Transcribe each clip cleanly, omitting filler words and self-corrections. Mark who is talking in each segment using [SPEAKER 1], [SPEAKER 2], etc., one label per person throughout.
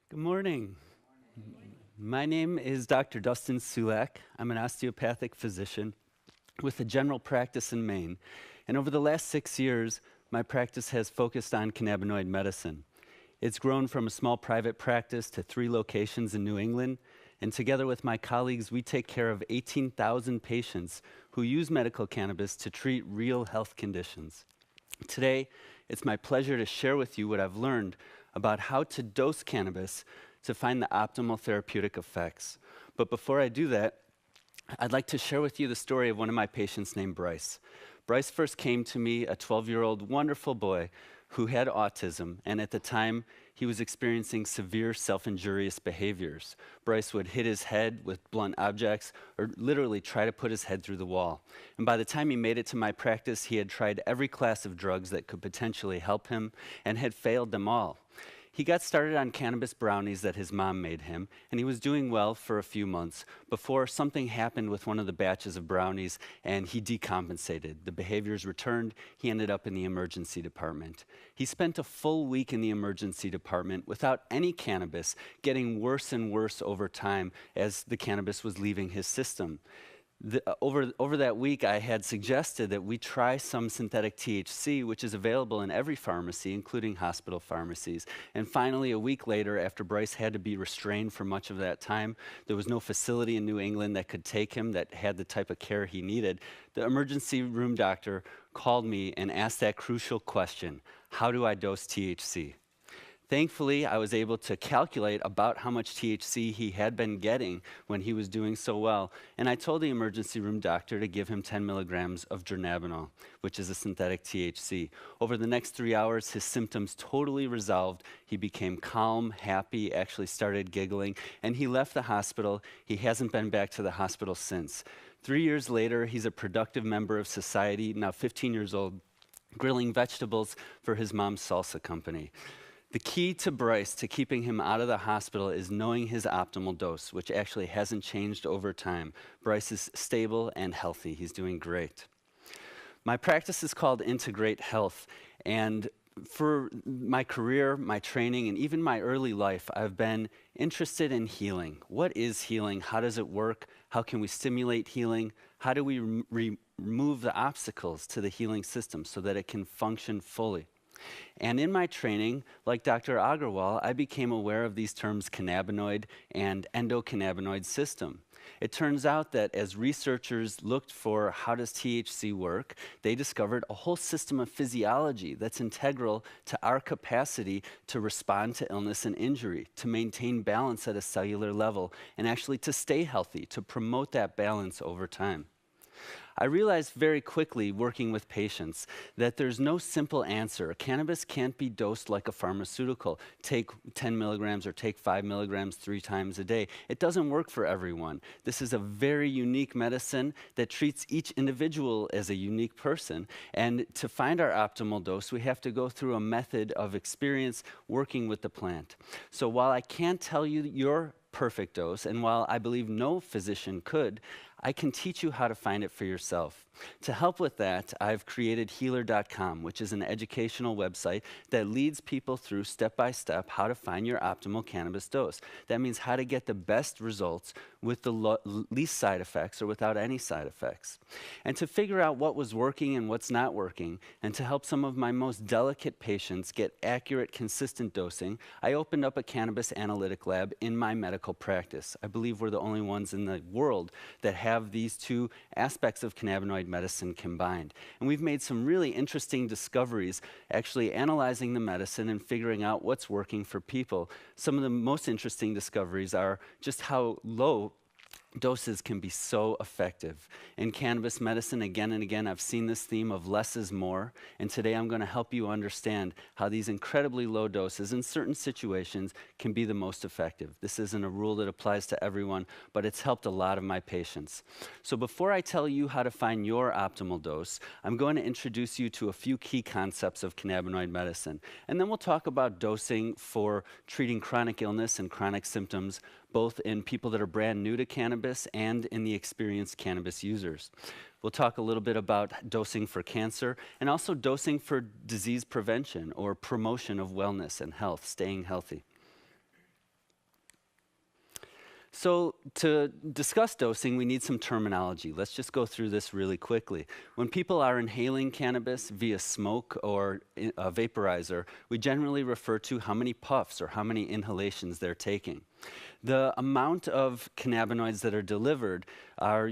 [SPEAKER 1] Good morning. My name is Dr. Dustin Sulak. I'm an osteopathic physician with a general practice in Maine. And over the last 6 years, my practice has focused on cannabinoid medicine. It's grown from a small private practice to 3 locations in New England. And together with my colleagues, we take care of 18,000 patients who use medical cannabis to treat real health conditions. Today, it's my pleasure to share with you what I've learned about how to dose cannabis to find the optimal therapeutic effects. But before I do that, I'd like to share with you the story of one of my patients named Bryce. Bryce first came to me, a 12-year-old wonderful boy who had autism, and at the time, he was experiencing severe self-injurious behaviors. Bryce would hit his head with blunt objects or literally try to put his head through the wall. And by the time he made it to my practice, he had tried every class of drugs that could potentially help him and had failed them all. He got started on cannabis brownies that his mom made him, and he was doing well for a few months before something happened with one of the batches of brownies and he decompensated. The behaviors returned. He ended up in the emergency department. He spent a full week in the emergency department without any cannabis, getting worse and worse over time as the cannabis was leaving his system. Over that week, I had suggested that we try some synthetic THC, which is available in every pharmacy, including hospital pharmacies. And finally, a week later, after Bryce had to be restrained for much of that time, there was no facility in New England that could take him, that had the type of care he needed. The emergency room doctor called me and asked that crucial question: how do I dose THC? Thankfully, I was able to calculate about how much THC he had been getting when he was doing so well, and I told the emergency room doctor to give him 10 milligrams of dronabinol, which is a synthetic THC. Over the next 3 hours, his symptoms totally resolved. He became calm, happy, actually started giggling, and he left the hospital. He hasn't been back to the hospital since. 3 years later, he's a productive member of society, now 15 years old, grilling vegetables for his mom's salsa company. The key to Bryce, to keeping him out of the hospital, is knowing his optimal dose, which actually hasn't changed over time. Bryce is stable and healthy. He's doing great. My practice is called Integrate Health, and for my career, my training, and even my early life, I've been interested in healing. What is healing? How does it work? How can we stimulate healing? How do we remove the obstacles to the healing system so that it can function fully? And in my training, like Dr. Agarwal, I became aware of these terms cannabinoid and endocannabinoid system. It turns out that as researchers looked for how does THC work, they discovered a whole system of physiology that's integral to our capacity to respond to illness and injury, to maintain balance at a cellular level, and actually to stay healthy, to promote that balance over time. I realized very quickly, working with patients, that there's no simple answer. Cannabis can't be dosed like a pharmaceutical. Take 10 milligrams or take 5 milligrams 3 times a day. It doesn't work for everyone. This is a very unique medicine that treats each individual as a unique person. And to find our optimal dose, we have to go through a method of experience working with the plant. So while I can't tell you your perfect dose, and while I believe no physician could, I can teach you how to find it for yourself. To help with that, I've created healer.com, which is an educational website that leads people through step-by-step how to find your optimal cannabis dose. That means how to get the best results with the least side effects or without any side effects. And to figure out what was working and what's not working, and to help some of my most delicate patients get accurate, consistent dosing, I opened up a cannabis analytic lab in my medical practice. I believe we're the only ones in the world that have these two aspects of cannabinoid medicine combined. And we've made some really interesting discoveries actually analyzing the medicine and figuring out what's working for people. Some of the most interesting discoveries are just how low doses can be so effective. In cannabis medicine, again and again, I've seen this theme of less is more, and today I'm going to help you understand how these incredibly low doses in certain situations can be the most effective. This isn't a rule that applies to everyone, but it's helped a lot of my patients. So before I tell you how to find your optimal dose, I'm going to introduce you to a few key concepts of cannabinoid medicine, and then we'll talk about dosing for treating chronic illness and chronic symptoms, both in people that are brand new to cannabis and in the experienced cannabis users. We'll talk a little bit about dosing for cancer and also dosing for disease prevention or promotion of wellness and health, staying healthy. So to discuss dosing, we need some terminology. Let's just go through this really quickly. When people are inhaling cannabis via smoke or a vaporizer, we generally refer to how many puffs or how many inhalations they're taking. The amount of cannabinoids that are delivered are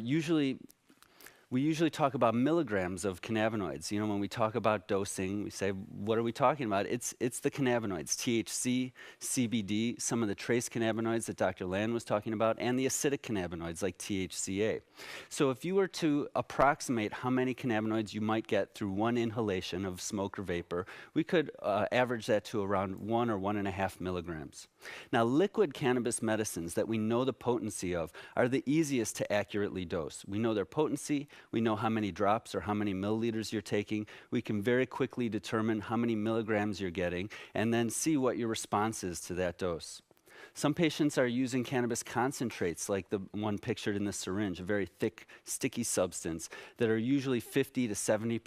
[SPEAKER 1] we usually talk about milligrams of cannabinoids. You know, when we talk about dosing, we say, what are we talking about? It's the cannabinoids, THC, CBD, some of the trace cannabinoids that Dr. Land was talking about, and the acidic cannabinoids like THCA. So if you were to approximate how many cannabinoids you might get through one inhalation of smoke or vapor, we could average that to around 1 or 1.5 milligrams. Now, liquid cannabis medicines that we know the potency of are the easiest to accurately dose. We know their potency, we know how many drops or how many milliliters you're taking. We can very quickly determine how many milligrams you're getting and then see what your response is to that dose. Some patients are using cannabis concentrates like the one pictured in the syringe, a very thick, sticky substance that are usually 50 to 70%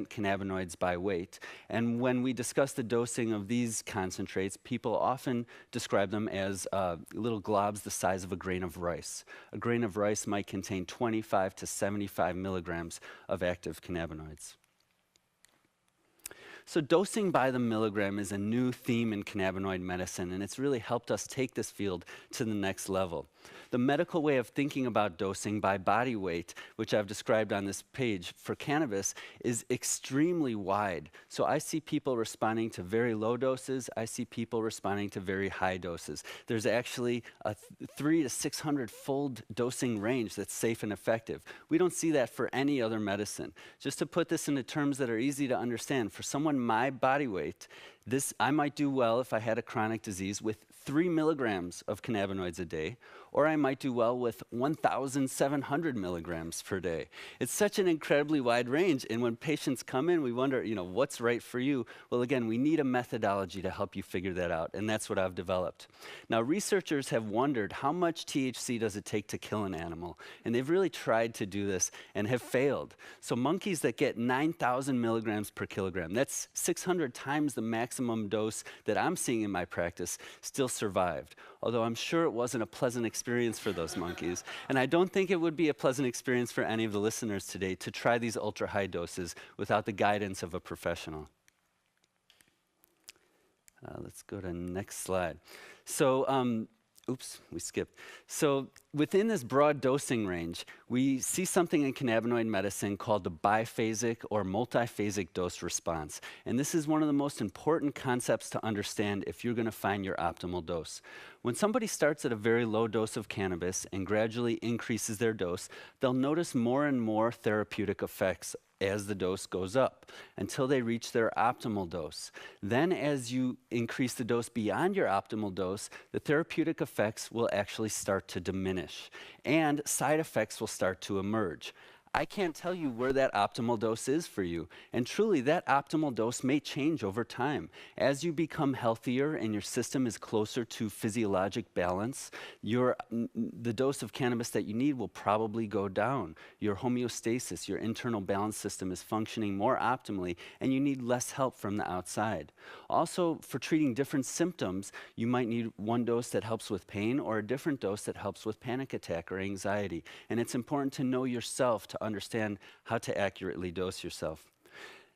[SPEAKER 1] cannabinoids by weight. And when we discuss the dosing of these concentrates, people often describe them as little globs the size of a grain of rice. A grain of rice might contain 25 to 75 milligrams of active cannabinoids. So dosing by the milligram is a new theme in cannabinoid medicine, and it's really helped us take this field to the next level. The medical way of thinking about dosing by body weight, which I've described on this page for cannabis, is extremely wide. So I see people responding to very low doses. I see people responding to very high doses. There's actually a 300 to 600-fold dosing range that's safe and effective. We don't see that for any other medicine. Just to put this into terms that are easy to understand, for someone my body weight, I might do well if I had a chronic disease with 3 milligrams of cannabinoids a day, or I might do well with 1,700 milligrams per day. It's such an incredibly wide range, and when patients come in, we wonder, what's right for you? Well, again, we need a methodology to help you figure that out, and that's what I've developed. Now, researchers have wondered how much THC does it take to kill an animal, and they've really tried to do this and have failed. So monkeys that get 9,000 milligrams per kilogram, that's 600 times the maximum dose that I'm seeing in my practice, still survived. Although I'm sure it wasn't a pleasant experience for those monkeys. And I don't think it would be a pleasant experience for any of the listeners today to try these ultra-high doses without the guidance of a professional. Let's go to the next slide. So, oops, we skipped. So within this broad dosing range, we see something in cannabinoid medicine called the biphasic or multiphasic dose response. And this is one of the most important concepts to understand if you're going to find your optimal dose. When somebody starts at a very low dose of cannabis and gradually increases their dose, they'll notice more and more therapeutic effects as the dose goes up until they reach their optimal dose. Then as you increase the dose beyond your optimal dose, the therapeutic effects will actually start to diminish and side effects will start to emerge. I can't tell you where that optimal dose is for you. And truly, that optimal dose may change over time. As you become healthier and your system is closer to physiologic balance, the dose of cannabis that you need will probably go down. Your homeostasis, your internal balance system is functioning more optimally, and you need less help from the outside. Also, for treating different symptoms, you might need one dose that helps with pain or a different dose that helps with panic attack or anxiety. And it's important to know yourself to understand how to accurately dose yourself.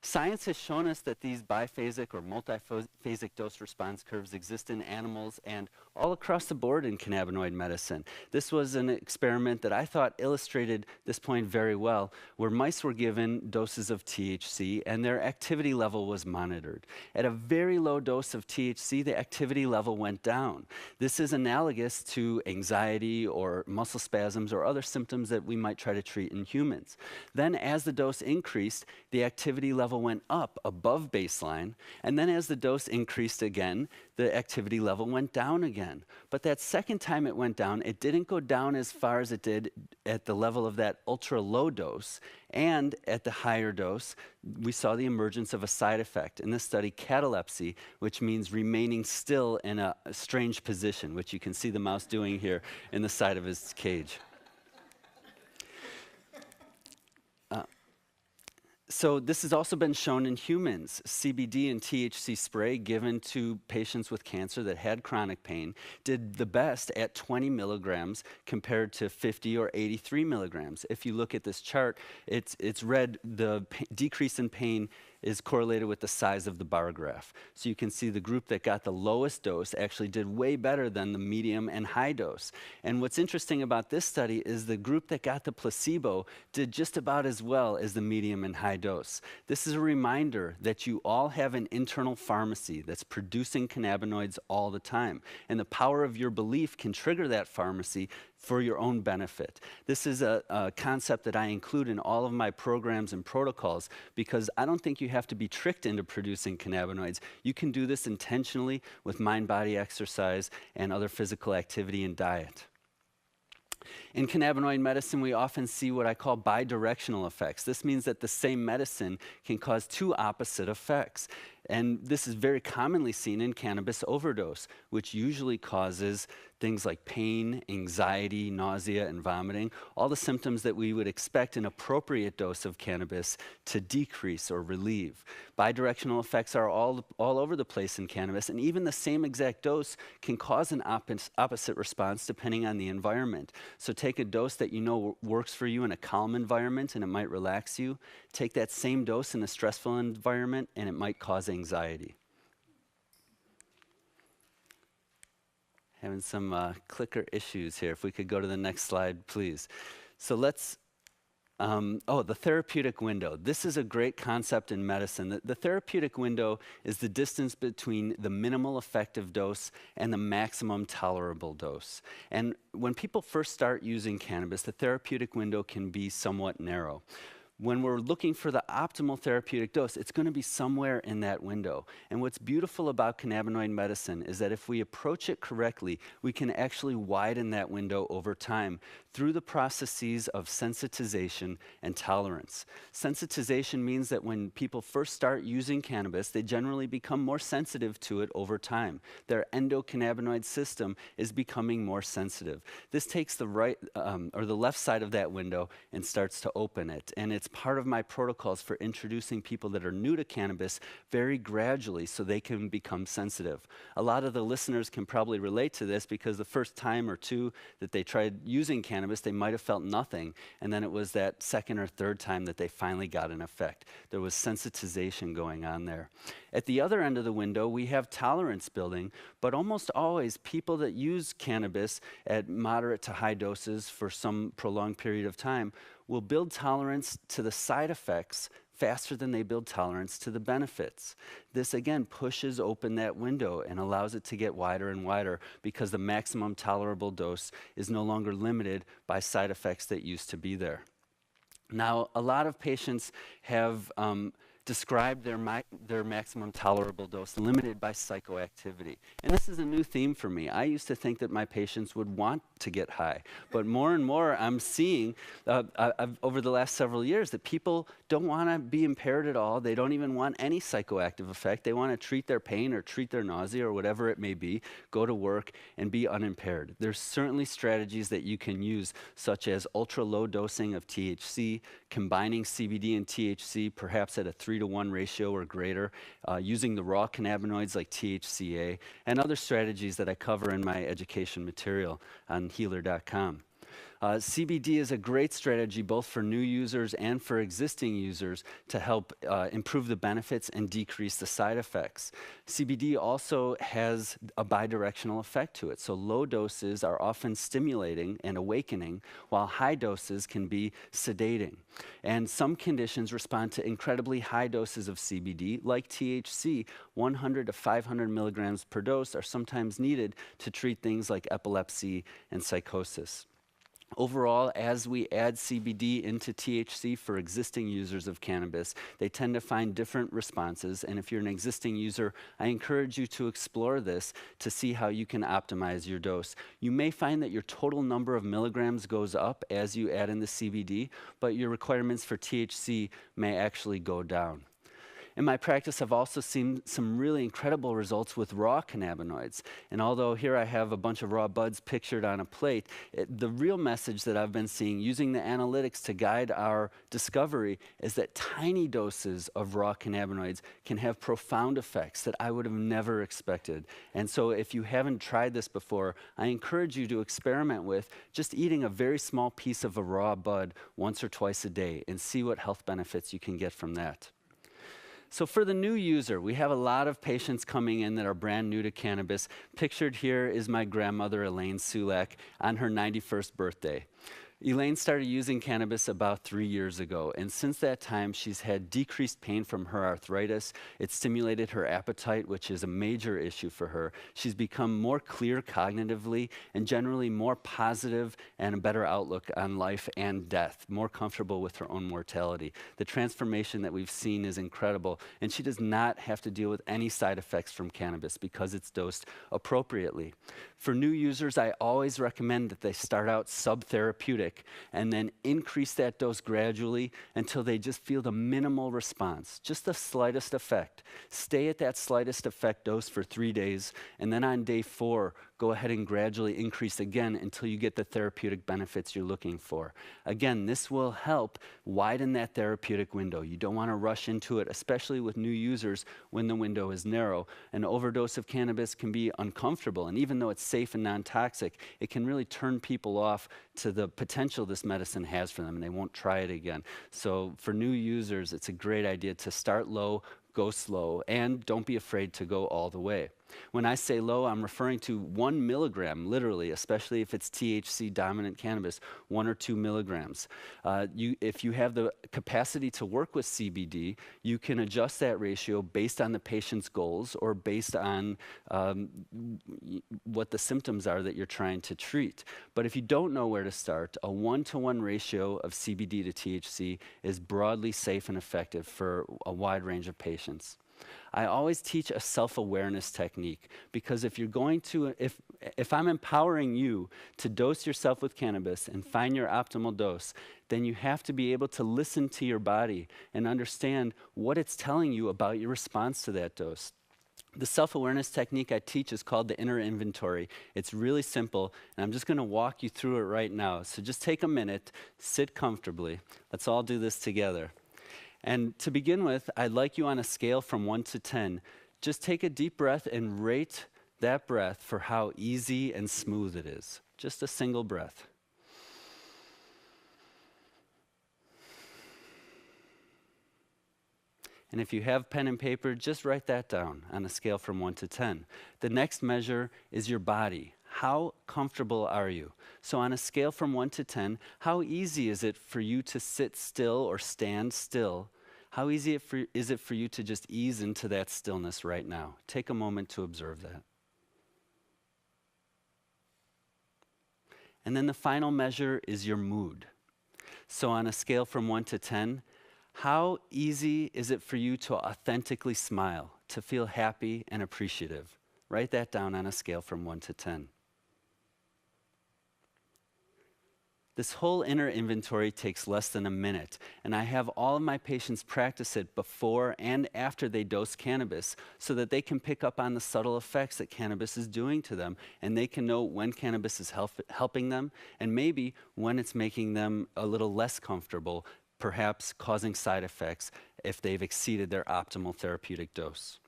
[SPEAKER 1] Science has shown us that these biphasic or multiphasic dose response curves exist in animals and all across the board in cannabinoid medicine. This was an experiment that I thought illustrated this point very well, where mice were given doses of THC and their activity level was monitored. At a very low dose of THC, the activity level went down. This is analogous to anxiety or muscle spasms or other symptoms that we might try to treat in humans. Then as the dose increased, the activity level went up above baseline, and then as the dose increased again, the activity level went down again. But that second time it went down, it didn't go down as far as it did at the level of that ultra low dose, and at the higher dose, we saw the emergence of a side effect. In this study, catalepsy, which means remaining still in a strange position, which you can see the mouse doing here in the side of his cage. So this has also been shown in humans. CBD and THC spray given to patients with cancer that had chronic pain did the best at 20 milligrams compared to 50 or 83 milligrams. If you look at this chart, it's red, the decrease in pain is correlated with the size of the bar graph. So you can see the group that got the lowest dose actually did way better than the medium and high dose. And what's interesting about this study is the group that got the placebo did just about as well as the medium and high dose. This is a reminder that you all have an internal pharmacy that's producing cannabinoids all the time. And the power of your belief can trigger that pharmacy for your own benefit. This is a concept that I include in all of my programs and protocols because I don't think you have to be tricked into producing cannabinoids. You can do this intentionally with mind-body exercise and other physical activity and diet. In cannabinoid medicine, we often see what I call bidirectional effects. This means that the same medicine can cause two opposite effects. And this is very commonly seen in cannabis overdose, which usually causes things like pain, anxiety, nausea, and vomiting, all the symptoms that we would expect an appropriate dose of cannabis to decrease or relieve. Bidirectional effects are all over the place in cannabis, and even the same exact dose can cause an opposite response depending on the environment. So take a dose that you know works for you in a calm environment and it might relax you. Take that same dose in a stressful environment and it might cause anxiety. Having some clicker issues here. If we could go to the next slide, please. So let's, the therapeutic window. This is a great concept in medicine. The therapeutic window is the distance between the minimal effective dose and the maximum tolerable dose. And when people first start using cannabis, the therapeutic window can be somewhat narrow. When we're looking for the optimal therapeutic dose, it's going to be somewhere in that window. And what's beautiful about cannabinoid medicine is that if we approach it correctly, we can actually widen that window over time through the processes of sensitization and tolerance. Sensitization means that when people first start using cannabis, they generally become more sensitive to it over time. Their endocannabinoid system is becoming more sensitive. This takes the right or the left side of that window and starts to open it. And it's part of my protocols for introducing people that are new to cannabis very gradually so they can become sensitive. A lot of the listeners can probably relate to this because the first time or two that they tried using cannabis, they might have felt nothing, and then it was that second or third time that they finally got an effect. There was sensitization going on there. At the other end of the window, we have tolerance building, but almost always people that use cannabis at moderate to high doses for some prolonged period of time will build tolerance to the side effects faster than they build tolerance to the benefits. This again pushes open that window and allows it to get wider and wider because the maximum tolerable dose is no longer limited by side effects that used to be there. Now, a lot of patients have describe their maximum tolerable dose limited by psychoactivity. And this is a new theme for me. I used to think that my patients would want to get high, but more and more I'm seeing over the last several years that people don't want to be impaired at all. They don't even want any psychoactive effect. They want to treat their pain or treat their nausea or whatever it may be, go to work and be unimpaired. There's certainly strategies that you can use, such as ultra low dosing of THC, combining CBD and THC perhaps at a 3-to-1 ratio or greater, using the raw cannabinoids like THCA, and other strategies that I cover in my education material on healer.com. CBD is a great strategy both for new users and for existing users to help improve the benefits and decrease the side effects. CBD also has a bidirectional effect to it. So low doses are often stimulating and awakening, while high doses can be sedating. And some conditions respond to incredibly high doses of CBD, like THC. 100 to 500 milligrams per dose are sometimes needed to treat things like epilepsy and psychosis. Overall, as we add CBD into THC for existing users of cannabis, they tend to find different responses. And if you're an existing user, I encourage you to explore this to see how you can optimize your dose. You may find that your total number of milligrams goes up as you add in the CBD, but your requirements for THC may actually go down. In my practice, I've also seen some really incredible results with raw cannabinoids. And although here I have a bunch of raw buds pictured on a plate, the real message that I've been seeing using the analytics to guide our discovery is that tiny doses of raw cannabinoids can have profound effects that I would have never expected. And so if you haven't tried this before, I encourage you to experiment with just eating a very small piece of a raw bud once or twice a day and see what health benefits you can get from that. So for the new user, we have a lot of patients coming in that are brand new to cannabis. Pictured here is my grandmother, Elaine Sulak, on her 91st birthday. Elaine started using cannabis about 3 years ago, and since that time, she's had decreased pain from her arthritis. It stimulated her appetite, which is a major issue for her. She's become more clear cognitively and generally more positive and a better outlook on life and death, more comfortable with her own mortality. The transformation that we've seen is incredible, and she does not have to deal with any side effects from cannabis because it's dosed appropriately. For new users, I always recommend that they start out subtherapeutic and then increase that dose gradually until they just feel the minimal response, just the slightest effect. Stay at that slightest effect dose for 3 days, and then on day 4, go ahead and gradually increase again until you get the therapeutic benefits you're looking for. Again, this will help widen that therapeutic window. You don't want to rush into it, especially with new users when the window is narrow. An overdose of cannabis can be uncomfortable, and even though it's safe and non-toxic, it can really turn people off to the potential this medicine has for them, and they won't try it again. So for new users, it's a great idea to start low, go slow, and don't be afraid to go all the way. When I say low, I'm referring to 1 milligram, literally, especially if it's THC dominant cannabis, 1 or 2 milligrams. If you have the capacity to work with CBD, you can adjust that ratio based on the patient's goals or based on what the symptoms are that you're trying to treat. But if you don't know where to start, a 1-to-1 ratio of CBD to THC is broadly safe and effective for a wide range of patients. I always teach a self-awareness technique because if you're going to, if I'm empowering you to dose yourself with cannabis and find your optimal dose, then you have to be able to listen to your body and understand what it's telling you about your response to that dose. The self-awareness technique I teach is called the inner inventory. It's really simple, and I'm just going to walk you through it right now. So just take a minute, sit comfortably. Let's all do this together. And to begin with, I'd like you on a scale from 1 to 10, just take a deep breath and rate that breath for how easy and smooth it is. Just a single breath. And if you have pen and paper, just write that down on a scale from 1 to 10. The next measure is your body. How comfortable are you? So on a scale from 1 to 10, how easy is it for you to sit still or stand still? How easy is it for you to just ease into that stillness right now? Take a moment to observe that. And then the final measure is your mood. So on a scale from 1 to 10, how easy is it for you to authentically smile, to feel happy and appreciative? Write that down on a scale from 1 to 10. This whole inner inventory takes less than a minute, and I have all of my patients practice it before and after they dose cannabis so that they can pick up on the subtle effects that cannabis is doing to them, and they can know when cannabis is helping them and maybe when it's making them a little less comfortable, perhaps causing side effects if they've exceeded their optimal therapeutic dose.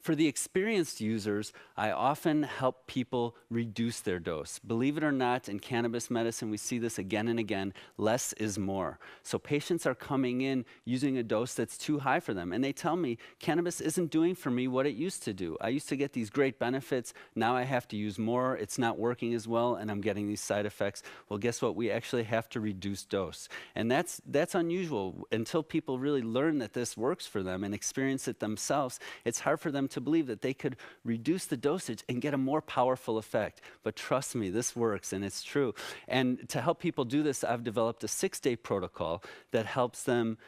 [SPEAKER 1] For the experienced users, I often help people reduce their dose. Believe it or not, in cannabis medicine, we see this again and again, less is more. So patients are coming in using a dose that's too high for them, and they tell me, cannabis isn't doing for me what it used to do. I used to get these great benefits, now I have to use more, it's not working as well, and I'm getting these side effects. Well, guess what? We actually have to reduce dose. And that's unusual. Until people really learn that this works for them and experience it themselves, it's hard for for them to believe that they could reduce the dosage and get a more powerful effect. But trust me, this works and it's true. And to help people do this, I've developed a 6-day protocol that helps them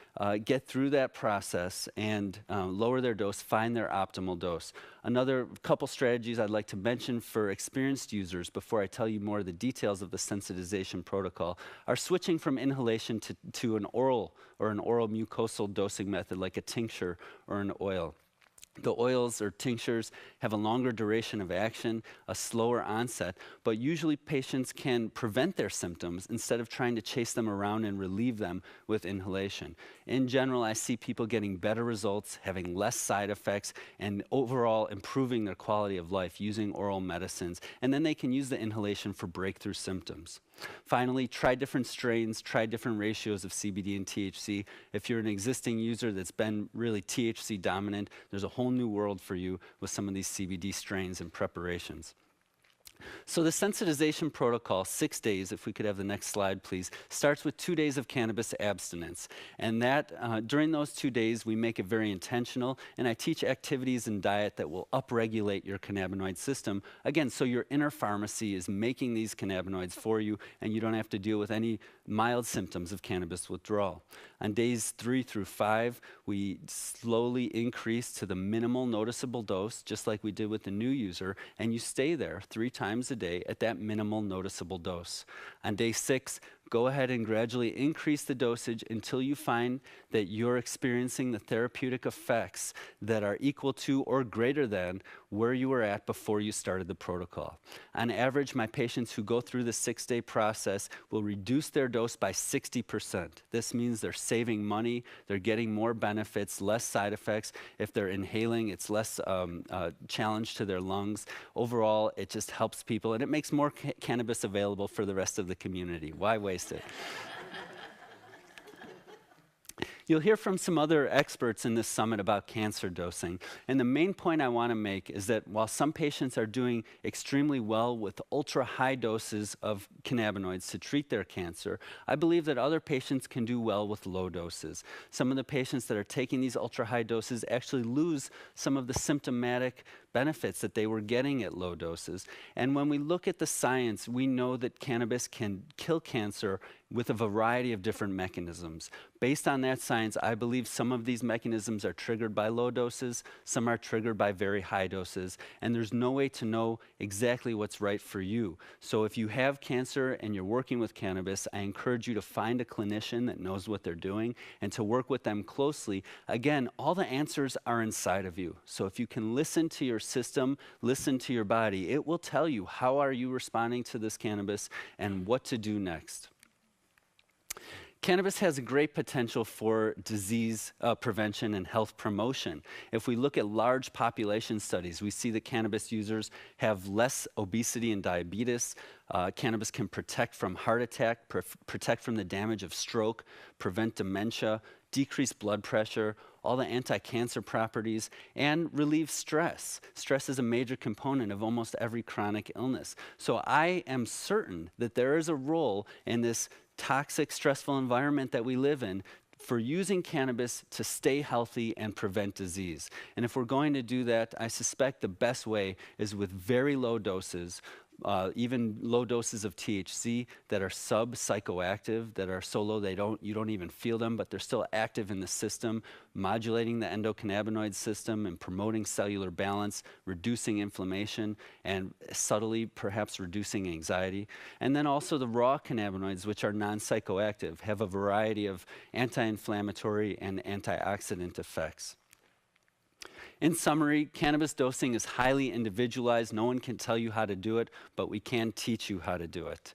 [SPEAKER 1] get through that process and lower their dose, find their optimal dose. Another couple strategies I'd like to mention for experienced users before I tell you more of the details of the sensitization protocol are switching from inhalation to an oral mucosal dosing method like a tincture or an oil. The oils or tinctures have a longer duration of action, a slower onset, but usually patients can prevent their symptoms instead of trying to chase them around and relieve them with inhalation. In general, I see people getting better results, having less side effects, and overall improving their quality of life using oral medicines, and then they can use the inhalation for breakthrough symptoms. Finally, try different strains, try different ratios of CBD and THC. If you're an existing user that's been really THC dominant, there's a whole new world for you with some of these CBD strains and preparations. So the sensitization protocol, 6 days, if we could have the next slide, please, starts with 2 days of cannabis abstinence. And that, during those 2 days, we make it very intentional, and I teach activities and diet that will upregulate your cannabinoid system. Again, so your inner pharmacy is making these cannabinoids for you, and you don't have to deal with any mild symptoms of cannabis withdrawal. On days 3 through 5, we slowly increase to the minimal noticeable dose, just like we did with the new user, and you stay there 3 times a day at that minimal noticeable dose. On day 6, go ahead and gradually increase the dosage until you find that you're experiencing the therapeutic effects that are equal to or greater than where you were at before you started the protocol. On average, my patients who go through the 6-day process will reduce their dose by 60%. This means they're saving money, they're getting more benefits, less side effects. If they're inhaling, it's less challenge to their lungs. Overall, it just helps people, and it makes more cannabis available for the rest of the community. Why waste it? You'll hear from some other experts in this summit about cancer dosing. And the main point I want to make is that while some patients are doing extremely well with ultra-high doses of cannabinoids to treat their cancer, I believe that other patients can do well with low doses. Some of the patients that are taking these ultra-high doses actually lose some of the symptomatic benefits that they were getting at low doses. And when we look at the science, we know that cannabis can kill cancer with a variety of different mechanisms. Based on that science, I believe some of these mechanisms are triggered by low doses, some are triggered by very high doses, and there's no way to know exactly what's right for you. So if you have cancer and you're working with cannabis, I encourage you to find a clinician that knows what they're doing and to work with them closely. Again, all the answers are inside of you. So if you can listen to your system, listen to your body, it will tell you how are you responding to this cannabis and what to do next. Cannabis has a great potential for disease prevention and health promotion. If we look at large population studies, we see that cannabis users have less obesity and diabetes. Cannabis can protect from heart attack, protect from the damage of stroke, prevent dementia, decrease blood pressure, all the anti-cancer properties, and relieve stress. Stress is a major component of almost every chronic illness. So I am certain that there is a role in this toxic, stressful environment that we live in for using cannabis to stay healthy and prevent disease. And if we're going to do that, I suspect the best way is with very low doses, even low doses of THC that are sub-psychoactive, that are so low you don't even feel them, but they're still active in the system, modulating the endocannabinoid system and promoting cellular balance, reducing inflammation, and subtly perhaps reducing anxiety. And then also the raw cannabinoids, which are non-psychoactive, have a variety of anti-inflammatory and antioxidant effects. In summary, cannabis dosing is highly individualized. No one can tell you how to do it, but we can teach you how to do it.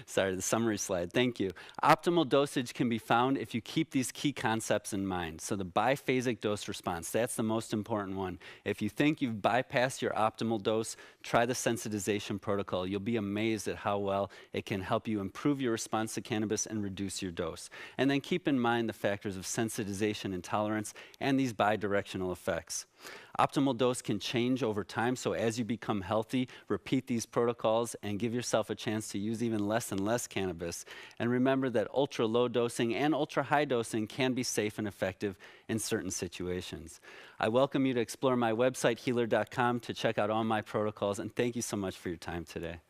[SPEAKER 1] Sorry, the summary slide, thank you. Optimal dosage can be found if you keep these key concepts in mind. So the biphasic dose response, that's the most important one. If you think you've bypassed your optimal dose, try the sensitization protocol. You'll be amazed at how well it can help you improve your response to cannabis and reduce your dose. And then keep in mind the factors of sensitization and tolerance and these bidirectional effects. Optimal dose can change over time, so as you become healthy, repeat these protocols and give yourself a chance to use even less and less cannabis. And remember that ultra-low dosing and ultra-high dosing can be safe and effective in certain situations. I welcome you to explore my website, healer.com, to check out all my protocols, and thank you so much for your time today.